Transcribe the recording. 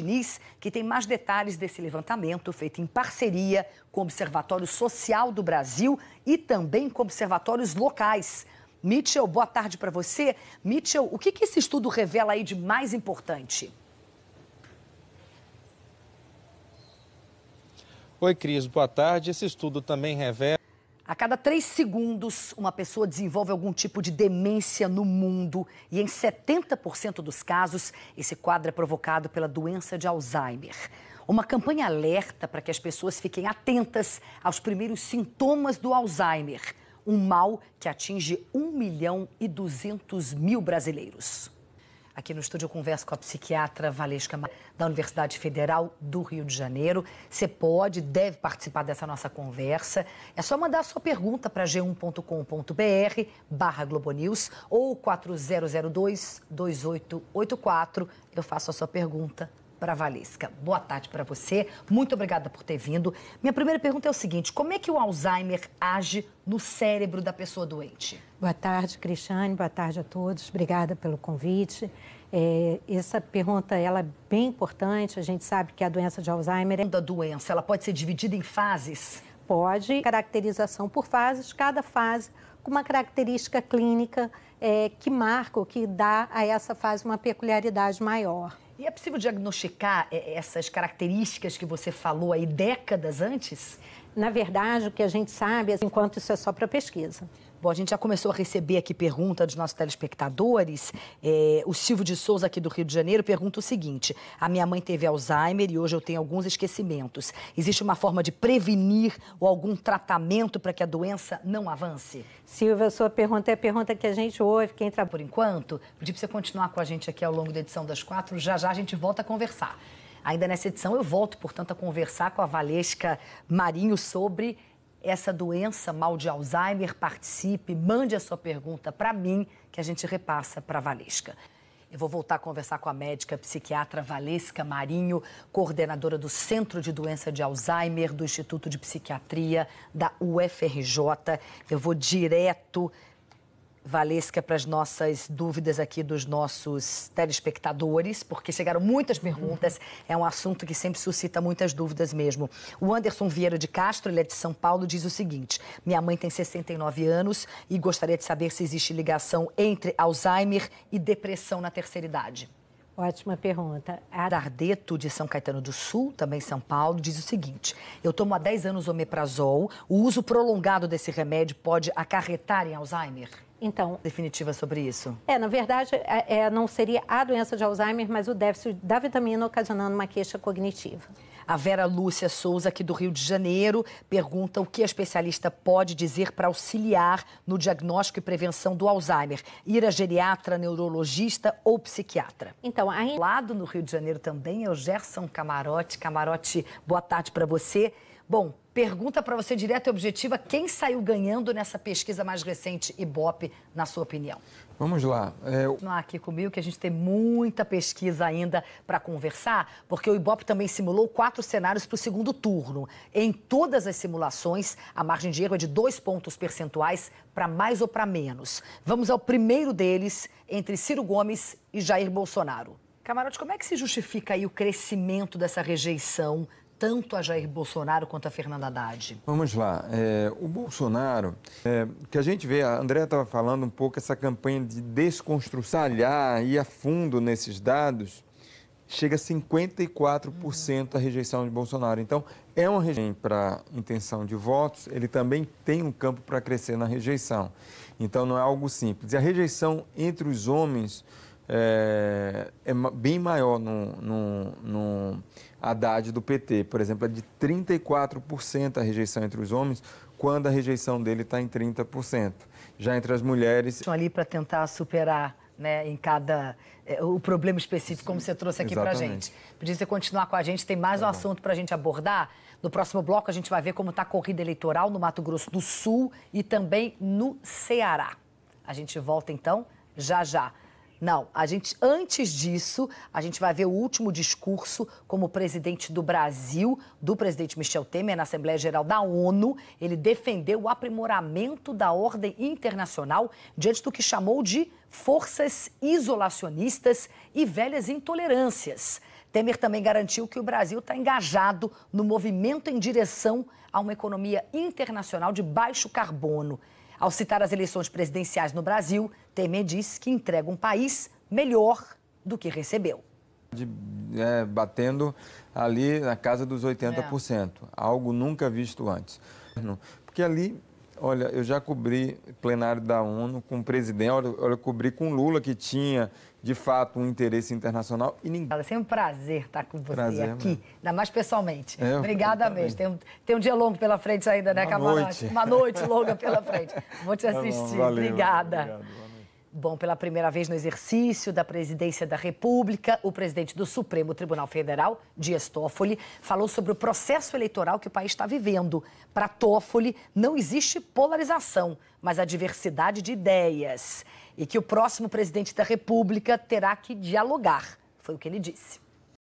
NIS, que tem mais detalhes desse levantamento feito em parceria com o Observatório Social do Brasil e também com observatórios locais. Mitchell, boa tarde para você. Mitchell, o que esse estudo revela aí de mais importante? Oi, Cris, boa tarde. Esse estudo também revela... A cada 3 segundos, uma pessoa desenvolve algum tipo de demência no mundo e em 70% dos casos, esse quadro é provocado pela doença de Alzheimer. Uma campanha alerta para que as pessoas fiquem atentas aos primeiros sintomas do Alzheimer, um mal que atinge 1.200.000 brasileiros. Aqui no estúdio eu converso com a psiquiatra Valesca da Universidade Federal do Rio de Janeiro. Você deve participar dessa nossa conversa. É só mandar a sua pergunta para g1.com.br/globonews ou 4002-2884. Eu faço a sua pergunta para a Valesca. Boa tarde para você. Muito obrigada por ter vindo. Minha primeira pergunta é o seguinte: como é que o Alzheimer age no cérebro da pessoa doente? Boa tarde, Cristiane. Boa tarde a todos. Obrigada pelo convite. Essa pergunta ela é bem importante. A gente sabe que a doença de Alzheimer Da doença, ela pode ser dividida em fases? Pode. Caracterização por fases, cada fase com uma característica clínica que marca ou que dá a essa fase uma peculiaridade maior. E é possível diagnosticar essas características que você falou aí décadas antes? Na verdade, o que a gente sabe, enquanto isso é só para pesquisa. Bom, a gente já começou a receber aqui pergunta dos nossos telespectadores. O Silvio de Souza, aqui do Rio de Janeiro, pergunta o seguinte: a minha mãe teve Alzheimer e hoje eu tenho alguns esquecimentos. Existe uma forma de prevenir ou algum tratamento para que a doença não avance? Silvia, a sua pergunta é a pergunta que a gente ouve, quem trabalha. Por enquanto, pedir para você continuar com a gente aqui ao longo da edição das 4, já a gente volta a conversar. Ainda nessa edição eu volto, portanto, a conversar com a Valesca Marinho sobre essa doença, mal de Alzheimer. Participe, mande a sua pergunta para mim, que a gente repassa para a Valesca. Eu vou voltar a conversar com a médica psiquiatra Valesca Marinho, coordenadora do Centro de Doença de Alzheimer do Instituto de Psiquiatria da UFRJ. Eu vou direto, Valesca, para as nossas dúvidas aqui dos nossos telespectadores, porque chegaram muitas perguntas, é um assunto que sempre suscita muitas dúvidas mesmo. O Anderson Vieira de Castro, ele é de São Paulo, diz o seguinte: minha mãe tem 69 anos e gostaria de saber se existe ligação entre Alzheimer e depressão na terceira idade. Ótima pergunta. A Dardeto, de São Caetano do Sul, também São Paulo, diz o seguinte: eu tomo há 10 anos omeprazol, o uso prolongado desse remédio pode acarretar em Alzheimer? Então, definitiva sobre isso? Na verdade, não seria a doença de Alzheimer, mas o déficit da vitamina ocasionando uma queixa cognitiva. A Vera Lúcia Souza, aqui do Rio de Janeiro, pergunta o que a especialista pode dizer para auxiliar no diagnóstico e prevenção do Alzheimer. Ir a geriatra, neurologista ou psiquiatra? Então, aí... Lado no Rio de Janeiro também é o Gerson Camarote. Camarote, boa tarde para você. Bom, pergunta para você direta e objetiva: quem saiu ganhando nessa pesquisa mais recente Ibope, na sua opinião? Vamos lá. Aqui comigo, que a gente tem muita pesquisa ainda para conversar, porque o Ibope também simulou 4 cenários para o segundo turno. Em todas as simulações, a margem de erro é de 2 pontos percentuais para mais ou para menos. Vamos ao primeiro deles, entre Ciro Gomes e Jair Bolsonaro. Camarote, como é que se justifica aí o crescimento dessa rejeição tanto a Jair Bolsonaro quanto a Fernanda Haddad? Vamos lá. O Bolsonaro, que a gente vê, a Andréa estava falando um pouco, essa campanha de desconstrução, ir a fundo nesses dados, chega a 54% a rejeição de Bolsonaro. Então, é uma rejeição para intenção de votos, ele também tem um campo para crescer na rejeição. Então, não é algo simples. E a rejeição entre os homens é bem maior no Haddad do PT. Por exemplo, é de 34% a rejeição entre os homens, quando a rejeição dele está em 30%. Já entre as mulheres... Estão ali para tentar superar, né, em cada... o problema específico, como você trouxe aqui para a gente. Podia você continuar com a gente, tem mais um assunto para a gente abordar. No próximo bloco a gente vai ver como está a corrida eleitoral no Mato Grosso do Sul e também no Ceará. A gente volta então já. Não, antes disso, a gente vai ver o último discurso como presidente do Brasil, do presidente Michel Temer, na Assembleia Geral da ONU. Ele defendeu o aprimoramento da ordem internacional diante do que chamou de forças isolacionistas e velhas intolerâncias. Temer também garantiu que o Brasil está engajado no movimento em direção a uma economia internacional de baixo carbono. Ao citar as eleições presidenciais no Brasil, Temer disse que entrega um país melhor do que recebeu. Batendo ali na casa dos 80%, algo nunca visto antes. Porque ali, olha, eu já cobri plenário da ONU com o presidente, olha, eu cobri com Lula, que tinha, de fato, um interesse internacional e ninguém... É sempre um prazer estar com você aqui, mesmo. Ainda mais pessoalmente. É, Obrigada mesmo. Tem um dia longo pela frente ainda, né, camarote? Uma noite longa pela frente. Vou te assistir. Valeu, Obrigada. obrigado. Bom, pela primeira vez no exercício da presidência da República, o presidente do Supremo Tribunal Federal, Dias Toffoli, falou sobre o processo eleitoral que o país está vivendo. Para Toffoli, não existe polarização, mas a diversidade de ideias. E que o próximo presidente da República terá que dialogar. Foi o que ele disse.